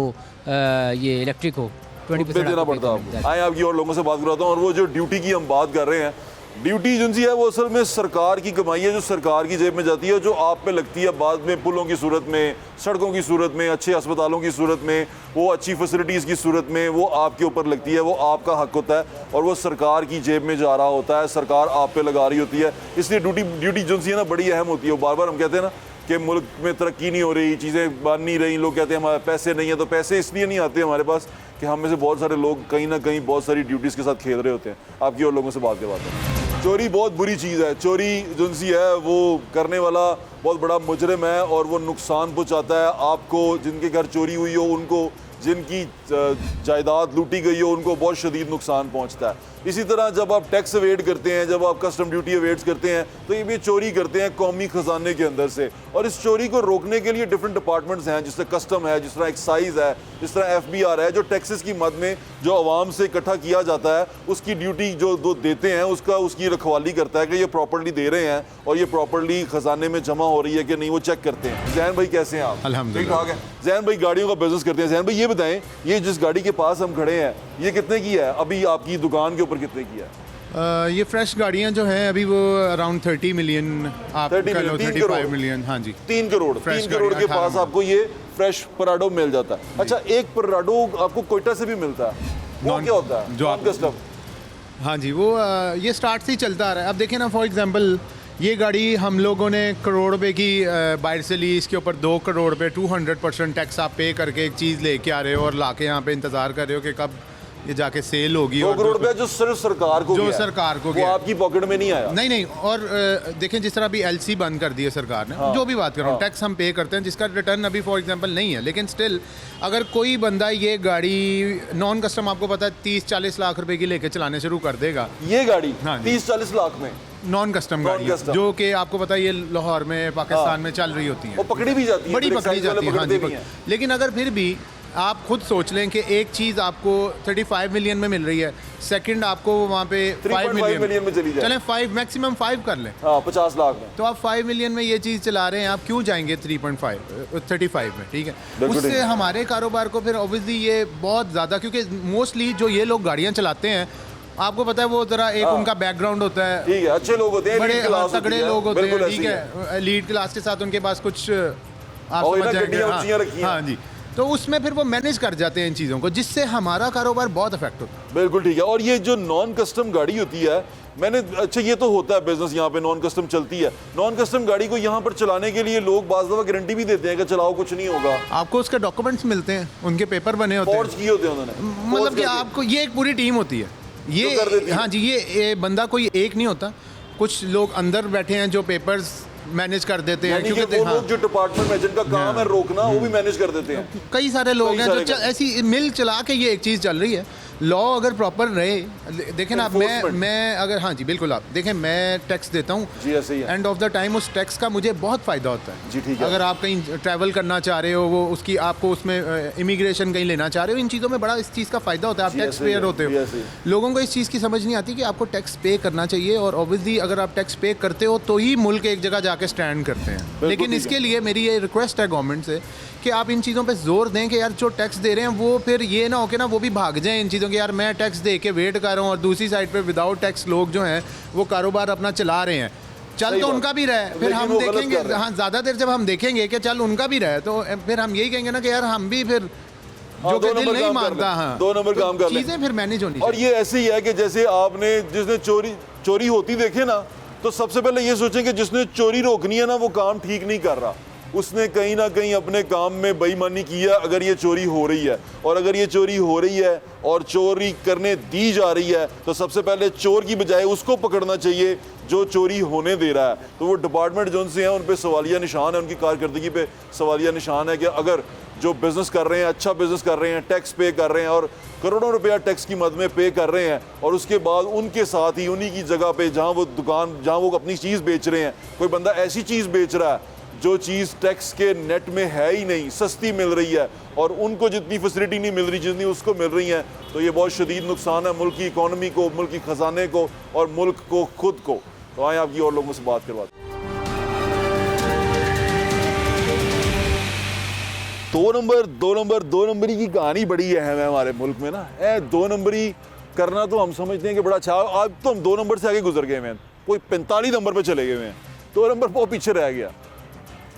ये इलेक्ट्रिक हो, 20% पे देना आपको पे पड़ता करना है। आए आपकी और लोगों से बात कराता हूँ, और वो जो ड्यूटी की हम बात कर रहे हैं, ड्यूटी एजेंसी है वो असल में सरकार की कमाई है जो सरकार की जेब में जाती है, जो आप पे लगती है बाद में पुलों की सूरत में, सड़कों की सूरत में, अच्छे अस्पतालों की सूरत में, वो अच्छी फैसिलिटीज़ की सूरत में, वो आपके ऊपर लगती है, वो आपका हक होता है और वो सरकार की जेब में जा रहा होता है, सरकार आप पे लगा रही होती है। इसलिए ड्यूटी एजेंसी है ना बड़ी अहम होती है। बार बार हम कहते हैं ना कि मुल्क में तरक्की नहीं हो रही, चीज़ें बन नहीं रही, लोग कहते हैं हमारे पैसे नहीं है, तो पैसे इसलिए नहीं आते हमारे पास कि हम में से बहुत सारे लोग कहीं ना कहीं बहुत सारी ड्यूटीज़ के साथ खेल रहे होते हैं। आपकी और लोगों से बात करवाते हैं। चोरी बहुत बुरी चीज़ है, चोरी एजेंसी है वो करने वाला बहुत बड़ा मुजरिम है और वो नुकसान पहुंचाता है आपको, जिनके घर चोरी हुई हो उनको, जिनकी जायदाद लूटी गई हो उनको बहुत शदीद नुकसान पहुंचता है। इसी तरह जब आप टैक्स अवेड करते हैं, जब आप कस्टम ड्यूटी अवेड्स करते हैं, तो ये भी चोरी करते हैं कौमी खजाने के अंदर से। और इस चोरी को रोकने के लिए डिफरेंट डिपार्टमेंट्स हैं, जिससे कस्टम है, जिस तरह एक्साइज है, जिस तरह FBR है, जो टैक्सेस की मद में जो आवाम से इकट्ठा किया जाता है उसकी ड्यूटी जो दो देते हैं उसकी रखवाली करता है कि ये प्रॉपर्ली दे रहे हैं और ये प्रॉपर्ली खजाने में जमा हो रही है कि नहीं, वो चेक करते हैं। जैन भाई कैसे हैं आप? अल्हम्दुलिल्लाह। ठीक ठाक है। जैन भाई गाड़ियों का बिजनेस करते हैं। जैन भाई ये बताएं, ये जिस गाड़ी के पास हम खड़े हैं ये कितने की है? अभी आपकी दुकान के ऊपर कितने की है? ये फ्रेश गाड़ियाँ जो हैं अभी वो अराउंड 30 मिलियन, आप 30 कह लो मिलियन, 35 करोड़। मिलियन। हाँ जी, 3 करोड़, Fresh 3 करोड़ के गाड़ी, पास 18 आपको ये फ्रेश पराडो मिल जाता है। अच्छा, एक पराडो आपको कोयटा से भी मिलता है, वो Non- क्या होता है? जो आप- कस्टम। हाँ जी, वो ये स्टार्ट से ही चलता आ रहा है। अब देखिए ना, फॉर एग्जांपल ये गाड़ी हम लोगों ने करोड़ रुपए की बाहर से ली, इसके ऊपर 2 करोड़ रुपए 200% टैक्स आप पे करके एक चीज़ लेके आ रहे हो और लाके यहाँ पे इंतज़ार कर रहे हो कि कब ये जाके सेल होगी। 2 और करोड़ रुपया जो सिर्फ सरकार को जो गया है, सरकार को वो गया है। आपकी पॉकेट में नहीं आया। नहीं, और देखें जिस तरह अभी LC बंद कर दी है सरकार ने, जो भी बात कर रहा हूँ, टैक्स हम पे करते हैं जिसका रिटर्न अभी फॉर एग्जांपल नहीं है, लेकिन स्टिल अगर कोई बंदा ये गाड़ी नॉन कस्टम, आपको पता है 30-40 लाख रुपए की लेके चलाने शुरू कर देगा, ये गाड़ी हाँ जी। 30-40 लाख में नॉन कस्टम गाड़ी Non-custom। जो कि आपको पता है ये लाहौर में पाकिस्तान में चल रही होती वो है, पकड़ी भी जाती है, बड़ी फिर पकड़ी excise वाले जाती है। हाँ जी, पकड़ते भी हैं। लेकिन अगर फिर भी आप खुद सोच लें कि एक चीज़ आपको 35 मिलियन में मिल रही है, सेकंड आपको वहाँ पे 5 3.5 मिलियन में चली जाए। चलें 5 मैक्सिमम 5 कर लें, हाँ, 50 लाख में। तो आप 5 मिलियन में ये चीज़ चला रहे हैं, आप क्यों जाएंगे 35 में? ठीक है, बिल्कुल उससे ठीक। हमारे कारोबार को फिर ऑब्वियसली ये बहुत ज़्यादा, क्योंकि मोस्टली जो ये लोग गाड़ियाँ चलाते हैं, आपको पता है वो ज़रा एक उनका बैकग्राउंड होता है, ठीक है, अच्छे लोग होते हैं, बड़े elite class तगड़े होती है, लोग होते हैं, बिल्कुल ठीक ऐसी है, लीड क्लास के साथ उनके पास कुछ आप और समझ इन्हें जाएंगे। गड्डियाँ ऊंचियाँ रखी हैं। हाँ जी, तो उसमें फिर वो मैनेज कर जाते हैं इन चीज़ों को, जिससे हमारा कारोबार बहुत अफेक्ट होता है। बिल्कुल ठीक है। और ये जो नॉन कस्टम गाड़ी होती है, मैंने अच्छा ये तो होता है बिजनेस, यहाँ पे नॉन कस्टम चलती है। नॉन कस्टम गाड़ी को यहाँ पर चलाने के लिए लोग बाज़ दफ़ा गारंटी भी देते हैं कि चलाओ कुछ नहीं होगा, आपको उसके डॉक्यूमेंट्स मिलते हैं, उनके पेपर बने होते फॉर्ज हैं, किए होते हैं उन्होंने, मतलब forge कि करके। आपको ये एक पूरी टीम होती है ये, जो कर देती है। हाँ जी, ये बंदा कोई एक नहीं होता, कुछ लोग अंदर बैठे हैं जो पेपर्स मैनेज कर देते हैं, यानी कि क्योंकि वो हाँ, लोग जो डिपार्टमेंट में जिनका काम है रोकना, वो भी मैनेज कर देते हैं। कई सारे लोग कई हैं सारे जो ऐसी मिल चला के ये एक चीज़ चल रही है, लॉ अगर प्रॉपर रहे, देखें ना, Enforcement. मैं अगर, हाँ जी बिल्कुल, आप देखें मैं टैक्स देता हूँ, जी ऐसे ही है एंड ऑफ द टाइम उस टैक्स का मुझे बहुत फ़ायदा होता है। जी, ठीक है। अगर आप कहीं ट्रैवल करना चाह रहे हो, वो उसकी आपको उसमें इमिग्रेशन कहीं लेना चाह रहे हो, इन चीज़ों में बड़ा इस चीज़ का फ़ायदा होता है। आप जी, टैक्स ऐसे ही पेयर है, होते जी, ऐसे ही हो। लोगों को इस चीज़ की समझ नहीं आती कि आपको टैक्स पे करना चाहिए, और ऑब्वियसली अगर आप टैक्स पे करते हो तो ही मुल्क एक जगह जाके स्टैंड करते हैं। लेकिन ठीक इसके लिए मेरी ये रिक्वेस्ट है गवर्नमेंट से कि आप इन चीज़ों पे जोर दें कि यार जो टैक्स दे रहे हैं वो फिर ये ना हो कि ना वो भी भाग जाएं इन चीज़ों के, यार मैं टैक्स दे के वेट कर रहा हूँ और दूसरी साइड पे विदाउट टैक्स लोग जो हैं वो कारोबार अपना चला रहे हैं। चल सही तो बात। उनका भी रहा है, फिर लेकिन हम वो गलत देखेंगे, कर रहे हैं। हाँ ज़्यादा देर जब हम देखेंगे कि चल उनका भी रहा है तो फिर हम यही कहेंगे ना कि यार हम भी फिर हाँ, जो दो कि दिल नंबर नहीं काम कर मानता, लें, हाँ 2 नंबर काम कर लें। चीज़ें फिर मैनेज होनी और चाहिए। ये ऐसे ही है कि जैसे आपने जिसने चोरी होती देखे ना, तो सबसे पहले ये सोचें कि जिसने चोरी रोकनी है ना वो काम ठीक नहीं कर रहा, उसने कहीं ना कहीं अपने काम में बेईमानी की है अगर ये चोरी हो रही है। और अगर ये चोरी हो रही है और चोरी करने दी जा रही है तो सबसे पहले चोर की बजाय उसको पकड़ना चाहिए जो चोरी होने दे रहा है। तो वो डिपार्टमेंट जो उनसे हैं उन पे सवालिया निशान है, उनकी कारकर्दगी पे सवालिया निशान है कि अगर जो बिज़नेस कर रहे हैं, अच्छा बिज़नेस कर रहे हैं, टैक्स पे कर रहे हैं और करोड़ों रुपया टैक्स की मद में पे कर रहे हैं, और उसके बाद उनके साथ ही उन्हीं की जगह पे जहाँ वो दुकान, जहाँ वो अपनी चीज़ बेच रहे हैं, कोई बंदा ऐसी चीज़ बेच रहा है जो चीज़ टैक्स के नेट में है ही नहीं, सस्ती मिल रही है और उनको जितनी फैसिलिटी नहीं मिल रही जितनी उसको मिल रही है, तो ये बहुत शदीद नुकसान है मुल्क की इकॉनमी को, मुल्क की ख़जाने को और मुल्क को खुद को। तो आए आपकी और लोगों से बात करवाते हैं। 2 नंबरी की कहानी बड़ी अहम है हमारे मुल्क में ना। 2 नंबरी करना तो हम समझते हैं कि बड़ा अच्छा, आज तो हम 2 नंबर से आगे गुजर गए हैं, कोई 45 नंबर पे चले गए हैं, 2 नंबर बहुत पीछे रह गया।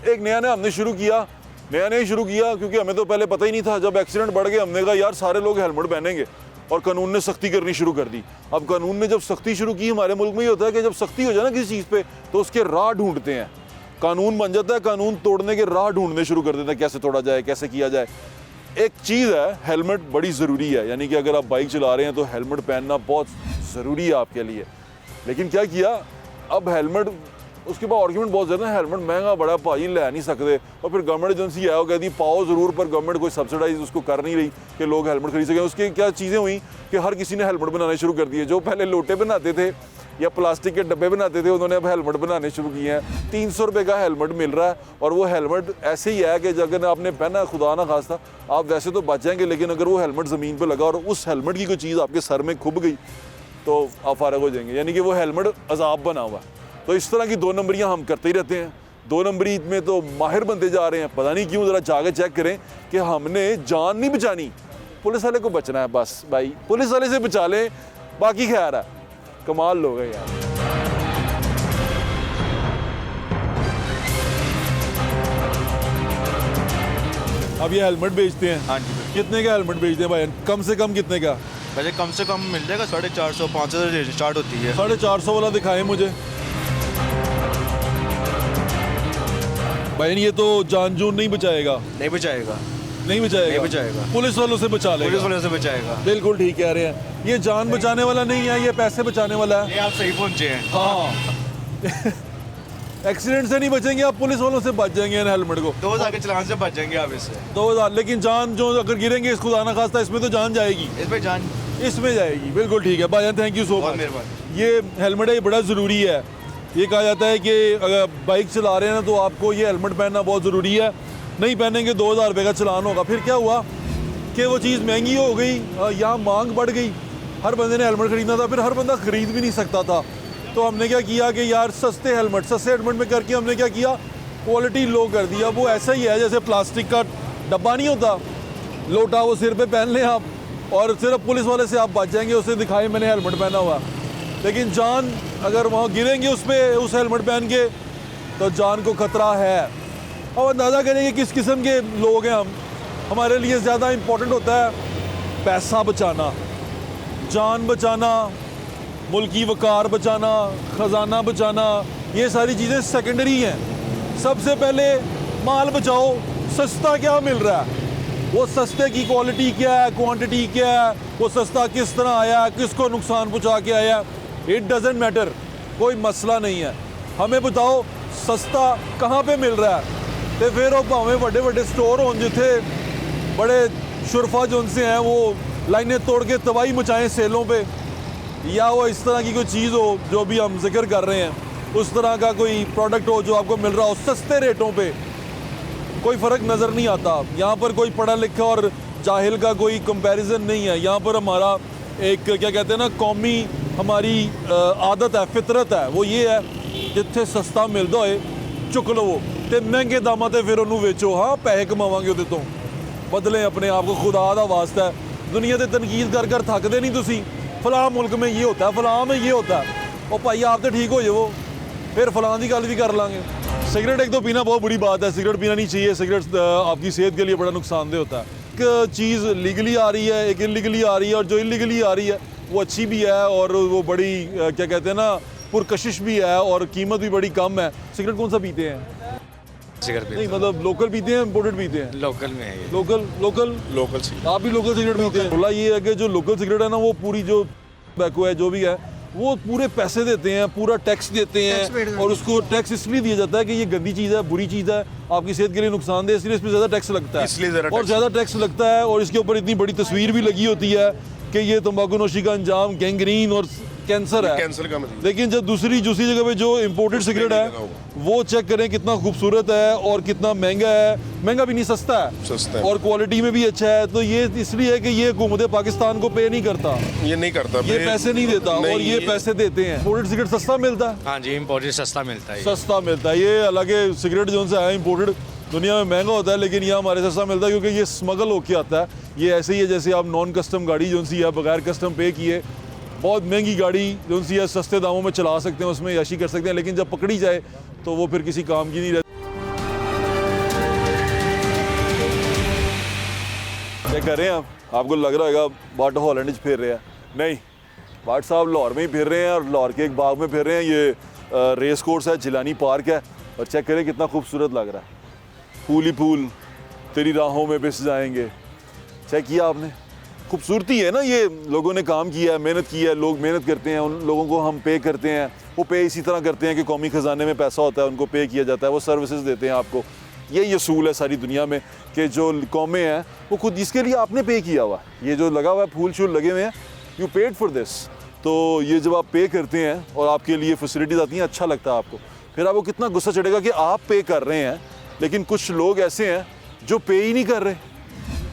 एक नया हमने शुरू किया क्योंकि हमें तो पहले पता ही नहीं था। जब एक्सीडेंट बढ़ गए हमने कहा यार सारे लोग हेलमेट पहनेंगे और कानून ने सख्ती करनी शुरू कर दी। अब कानून ने जब सख्ती शुरू की, हमारे मुल्क में ये होता है कि जब सख्ती हो जाए ना किसी चीज़ पे तो उसके राह ढूंढते हैं, कानून बन जाता है, कानून तोड़ने के राह ढूंढने शुरू कर देते हैं, कैसे तोड़ा जाए, कैसे किया जाए। एक चीज़ है, हेलमेट बड़ी ज़रूरी है, यानी कि अगर आप बाइक चला रहे हैं तो हेलमेट पहनना बहुत ज़रूरी है आपके लिए। लेकिन क्या किया, अब हेलमेट, उसके बाद आर्गूमेंट बहुत ज़्यादा है, हेलमेट महंगा बड़ा भाई ले नहीं सकते, और फिर गवर्नमेंट एजेंसी है वो कहती पाओ ज़रूर, पर गवर्नमेंट कोई सब्सिडाइज उसको कर नहीं रही कि लोग हेलमेट खरीद सकें। उसके क्या चीज़ें हुई कि हर किसी ने हेलमेट बनाने शुरू कर दिए। जो पहले लोटे बनाते थे या प्लास्टिक के डब्बे बनाते थे उन्होंने अब हेलमेट बनाने शुरू किए हैं। 300 रुपये का हेलमेट मिल रहा है और वो हेलमेट ऐसे ही है कि अगर आपने पहना, खुदा ना खास्ता आप वैसे तो बच जाएंगे, लेकिन अगर वो हेलमेट ज़मीन पर लगा और उस हेलमेट की कोई चीज़ आपके सर में खुब गई तो आप फारग हो जाएंगे, यानी कि वो हेलमेट अजाब बना हुआ है। तो इस तरह की 2 नंबरियाँ हम करते ही रहते हैं। 2 नंबरी में तो माहिर बनते जा रहे हैं, पता नहीं क्यों। ज़रा जाके चेक करें कि हमने जान नहीं बचानी, पुलिस वाले को बचना है बस भाई, पुलिस वाले से बचा लें, बाकी खैर है। कमाल लोग हैं यार। अब ये हेलमेट बेचते हैं, हाँ जी कितने का हेलमेट बेचते हैं भाई? कम से कम कितने का? वैसे कम से कम मिल जाएगा 450 500 से स्टार्ट होती है। 450 वाला दिखाएं मुझे भाई। ये तो जान जून नहीं बचाएगा, नहीं बचाएगा, नहीं बचाएगा, नहीं बचाएगा। पुलिस वालों से बचा लेगा, पुलिस वाले से बचाएगा। बिल्कुल ठीक कह रहे हैं। ये जान बचाने वाला नहीं है, ये पैसे बचाने वाला है। ये आप सही पहुंचे हैं। हाँ एक्सीडेंट से नहीं बचेंगे आप, पुलिस वालों से बच जाएंगे इन हेलमेट को। 2000 के चलान से बच जाएंगे आप इससे। 2000, लेकिन जान जो अगर गिरेंगे इस खुदा ना खास्ता इसमें तो जान जाएगी, इसमें जान इसमें जाएगी। बिल्कुल ठीक है भाईजान, थैंक यू सो बहुत मच। मेहरबानी। ये हेलमेट है, बड़ा ज़रूरी है। ये कहा जाता है कि अगर बाइक चला रहे हैं ना तो आपको ये हेलमेट पहनना बहुत ज़रूरी है, नहीं पहनेंगे 2000 रुपये का चलान होगा। फिर क्या हुआ कि वो चीज़ महंगी हो गई, यहाँ मांग बढ़ गई, हर बंदे ने हेलमेट ख़रीदना था, फिर हर बंदा ख़रीद भी नहीं सकता था। तो हमने क्या किया कि यार सस्ते हेलमेट में करके हमने क्या किया, क्वालिटी लो कर दिया। वो ऐसा ही है जैसे प्लास्टिक का डब्बा नहीं होता, लोटा, वो सिर पे पहन लें आप और सिर्फ पुलिस वाले से आप बच जाएंगे, उसे दिखाएं मैंने हेलमेट पहना हुआ। लेकिन जान अगर वहाँ गिरेंगे उस पर, उस हेलमेट पहन के, तो जान को खतरा है। और अंदाज़ा करेंगे किस किस्म के लोग हैं हम। हमारे लिए ज़्यादा इम्पोर्टेंट होता है पैसा बचाना, जान बचाना, मुल्की वकार बचाना, ख़जाना बचाना, ये सारी चीज़ें सेकेंडरी हैं। सबसे पहले माल बचाओ। सस्ता क्या मिल रहा है, वो सस्ते की क्वालिटी क्या है, क्वांटिटी क्या है, वो सस्ता किस तरह आया है, किसको नुकसान पहुँचा के आया, इट डजेंट मैटर, कोई मसला नहीं है। हमें बताओ सस्ता कहाँ पे मिल रहा है। तो फिर वो भावें बड़े बड़े स्टोर हों जिथे बड़े शुरफा जो उनसे हैं वो लाइनें तोड़ के तबाही मचाएं सेलों पे, या वो इस तरह की कोई चीज़ हो जो भी हम जिक्र कर रहे हैं, उस तरह का कोई प्रोडक्ट हो जो आपको मिल रहा हो सस्ते रेटों पे, कोई फ़र्क नज़र नहीं आता। यहाँ पर कोई पढ़ा लिखा और जाहिल का कोई कंपैरिजन नहीं है। यहाँ पर हमारा एक क्या कहते हैं ना, कौमी हमारी आदत है, फितरत है, वो ये है जिथे सस्ता मिलता होए चुक लवो ते महंगे दामां ते फिर उन्होंने वेचो। हाँ पैसे कमावांगे उहदे तो, बदलें अपने आप को, खुदा दा वास्ता है। दुनिया ते तनकीद कर कर थकदे नहीं तुसी, फलां मुल्क में ये होता है, फलां में ये होता है, और भाई आप तो ठीक हो जाओ, फिर फलां की गल भी कर लांगे। सिगरेट एक तो पीना बहुत बुरी बात है, सिगरेट पीना नहीं चाहिए। सिगरेट आपकी सेहत के लिए बड़ा नुकसानदेह होता है। एक चीज़ लीगली आ रही है, एक इलीगली आ रही है, और जो इलीगली आ रही है वो अच्छी भी है और वो बड़ी क्या कहते हैं ना, पुरकशिश भी है और कीमत भी बड़ी कम है। सिगरेट कौन सा पीते हैं? सिगरेट नहीं मतलब लोकल पीते हैं, इम्पोर्टेड पीते हैं? लोकल में है ये। Local cigarette. आप भी लोकल सिगरेट पीते हैं? बोला ये है कि जो लोकल सिगरेट है ना, वो पूरी जो बैको है जो भी है, वो पूरे पैसे देते हैं, पूरा टैक्स देते हैं, और उसको टैक्स इसलिए दिया जाता है कि ये गंदी चीज़ है, बुरी चीज़ है, आपकी सेहत के लिए नुकसानदेह, इसलिए इस पर ज़्यादा टैक्स लगता है और ज़्यादा टैक्स लगता है। और इसके ऊपर इतनी बड़ी तस्वीर भी लगी होती है कि ये तंबाकू नोशी का अंजाम गैंग्रीन और कैंसर है। कैंसर का मरीज। लेकिन जब दूसरी जगह पे जो इम्पोर्टेड सिगरेट है वो चेक करें कितना खूबसूरत है और कितना महंगा है। महंगा भी नहीं, सस्ता है और क्वालिटी में भी अच्छा है। तो ये इसलिए है कि ये हुकूमत पाकिस्तान को पे नहीं करता, ये नहीं करता, ये पैसे नहीं देता, और ये पैसे देते हैं। इम्पोर्टेड सिगरेट सस्ता मिलता है। हाँ जी, इम्पोर्टेड सस्ता मिलता है। सस्ता मिलता है। ये हालांकि सिगरेट जो है इम्पोर्टेड दुनिया में महंगा होता है, लेकिन यहाँ हमारे सस्ता मिलता है क्योंकि ये स्मगल होके आता है। ये ऐसे ही है जैसे आप नॉन कस्टम गाड़ी जो सी है, बगैर कस्टम पे किए बहुत महंगी गाड़ी जो सी है सस्ते दामों में चला सकते हैं, उसमें याशी कर सकते हैं, लेकिन जब पकड़ी जाए तो वो फिर किसी काम की नहीं रहती। क्या कर रहे हैं आप? आपको लग रहा होगा बाट हॉलैंड फिर रहे हैं, नहीं, बाट साहब लाहौर में ही फिर रहे हैं और लाहौर के एक बाग में फिर रहे हैं। ये रेस कोर्स है, जिलानी पार्क है, और चेक करें कितना खूबसूरत लग रहा है। फूल ही फूल तेरी राहों में बिस जाएंगे। चेक किया आपने? खूबसूरती है ना, ये लोगों ने काम किया है, मेहनत की है, लोग मेहनत करते हैं, उन लोगों को हम पे करते हैं। वो पे इसी तरह करते हैं कि कौमी ख़जाने में पैसा होता है, उनको पे किया जाता है, वो सर्विसेज देते हैं आपको। यही असूल है सारी दुनिया में कि जो कौमें हैं वो खुद इसके लिए आपने पे किया हुआ है। ये जो लगा हुआ है, फूल शूल लगे हुए हैं, यू पेड फॉर दिस। तो ये जब आप पे करते हैं और आपके लिए फैसिलिटीज़ आती हैं, अच्छा लगता है आपको। फिर आपको कितना गुस्सा चढ़ेगा कि आप पे कर रहे हैं, लेकिन कुछ लोग ऐसे हैं जो पे ही नहीं कर रहे।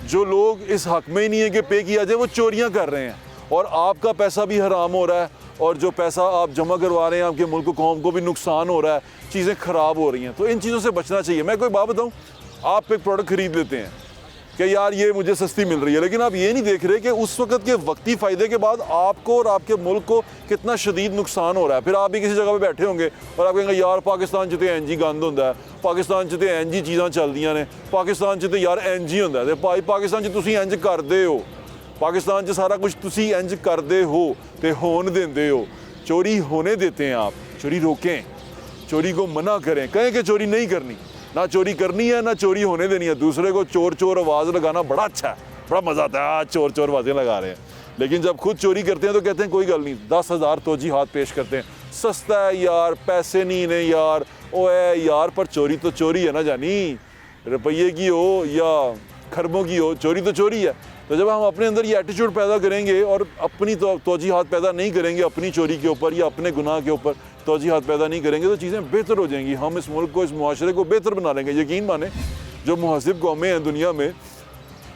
जो लोग इस हक में ही नहीं है कि पे किया जाए, वो चोरियां कर रहे हैं और आपका पैसा भी हराम हो रहा है, और जो पैसा आप जमा करवा रहे हैं आपके मुल्क कौम को भी नुकसान हो रहा है, चीज़ें ख़राब हो रही हैं। तो इन चीज़ों से बचना चाहिए। मैं कोई बात बताऊं, आप एक प्रोडक्ट ख़रीद लेते हैं कि यार ये मुझे सस्ती मिल रही है, लेकिन आप ये नहीं देख रहे कि उस वक्त के वक्ती फ़ायदे के बाद आपको और आपके मुल्क को कितना शदीद नुकसान हो रहा है। फिर आप भी किसी जगह पे बैठे होंगे और आप कहेंगे यार पाकिस्तान च तो इंज ही गंद होंदा है, पाकिस्तान च तो इंज ही चीज़ां चलदियां ने, पाकिस्तान च तो यार इंज ही होंदा है। भाई पाकिस्तान च तुसीं इंज करदे हो, पाकिस्तान च सारा कुछ तुसीं इंज करदे हो ते होन देंदे हो। चोरी होने देते हैं आप, चोरी रोकें, चोरी को मना करें, कहें कि चोरी नहीं करनी, ना चोरी करनी है ना चोरी होने देनी है। दूसरे को चोर चोर आवाज़ लगाना बड़ा अच्छा है, बड़ा मज़ा आता है, आज चोर चोर आवाज़ें लगा रहे हैं। लेकिन जब खुद चोरी करते हैं तो कहते हैं कोई गल नहीं, 10,000 तोजी हाथ पेश करते हैं, सस्ता है यार, पैसे नहीं ने यार, ओ है यार, पर चोरी तो चोरी है ना जानी, रुपये की हो या खरबों की हो, चोरी तो चोरी है। तो जब हम अपने अंदर ये एटीट्यूड पैदा करेंगे और अपनी तोजी हाथ पैदा नहीं करेंगे अपनी चोरी के ऊपर या अपने गुनाह के ऊपर तोजी हाथ पैदा नहीं करेंगे, तो चीज़ें बेहतर हो जाएंगी। हम इस मुल्क को, इस मुआशरे को बेहतर बना लेंगे। यकीन माने जो महज़िब कौमें हैं दुनिया में,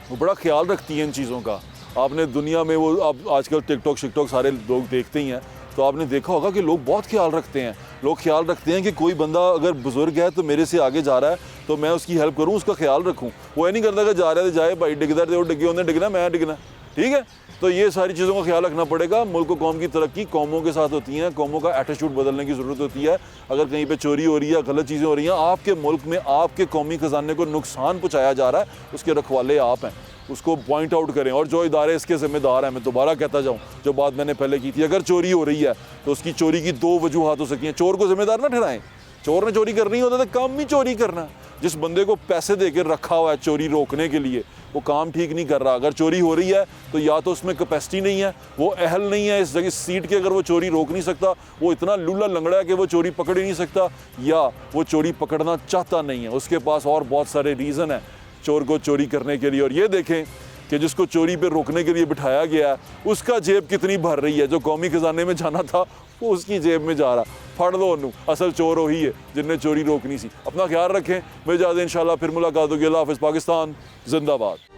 वो बड़ा ख्याल रखती हैं इन चीज़ों का। आपने दुनिया में वो अब आजकल टिकटॉक शिकटॉक सारे लोग देखते ही हैं, तो आपने देखा होगा कि लोग बहुत ख्याल रखते हैं। लोग ख्याल रखते हैं कि कोई बंदा अगर बुज़ुर्ग है तो मेरे से आगे जा रहा है तो मैं उसकी हेल्प करूं, उसका ख्याल रखूं। वो ये नहीं करता कि जा रहा है तो जाए भाई, डिगदा तो डिगे उन्हें डिगना, मैं डिगना, ठीक है। तो ये सारी चीज़ों का ख्याल रखना पड़ेगा। मुल्क कौम की तरक्की कौमों के साथ होती हैं, कौमों का एटीट्यूड बदलने की ज़रूरत होती है। अगर कहीं पे चोरी हो रही है, गलत चीज़ें हो रही हैं, आपके मुल्क में आपके कौमी ख़जाने को नुकसान पहुँचाया जा रहा है, उसके रखवाले आप हैं, उसको पॉइंट आउट करें। और जो इदारे इसके ज़िम्मेदार हैं, मैं दोबारा कहता जाऊँ जो बात मैंने पहले की थी, अगर चोरी हो रही है तो उसकी चोरी की 2 वजूहात हो सकती हैं। चोर को ज़िम्मेदार ना ठहराएं, चोर ने चोरी करनी होता तो काम ही चोरी करना। जिस बंदे को पैसे दे के रखा हुआ है चोरी रोकने के लिए, वो काम ठीक नहीं कर रहा। अगर चोरी हो रही है तो या तो उसमें कैपेसिटी नहीं है, वो अहल नहीं है इस जगह सीट के, अगर वो चोरी रोक नहीं सकता, वो इतना लूला लंगड़ा है कि वो चोरी पकड़ ही नहीं सकता, या वो चोरी पकड़ना चाहता नहीं है, उसके पास और बहुत सारे रीज़न है चोर को चोरी करने के लिए। और ये देखें कि जिसको चोरी पे रोकने के लिए बिठाया गया है उसका जेब कितनी भर रही है। जो कौमी खजाने में जाना था वो उसकी जेब में जा रहा। फड़ लो उन्हों, असल चोर वही है जिनने चोरी रोकनी सी। अपना ख्याल रखें, मैं इजाज़त, इंशाल्लाह फिर मुलाकात होगी। अल्लाह हाफ़िज़। पाकिस्तान जिंदाबाद।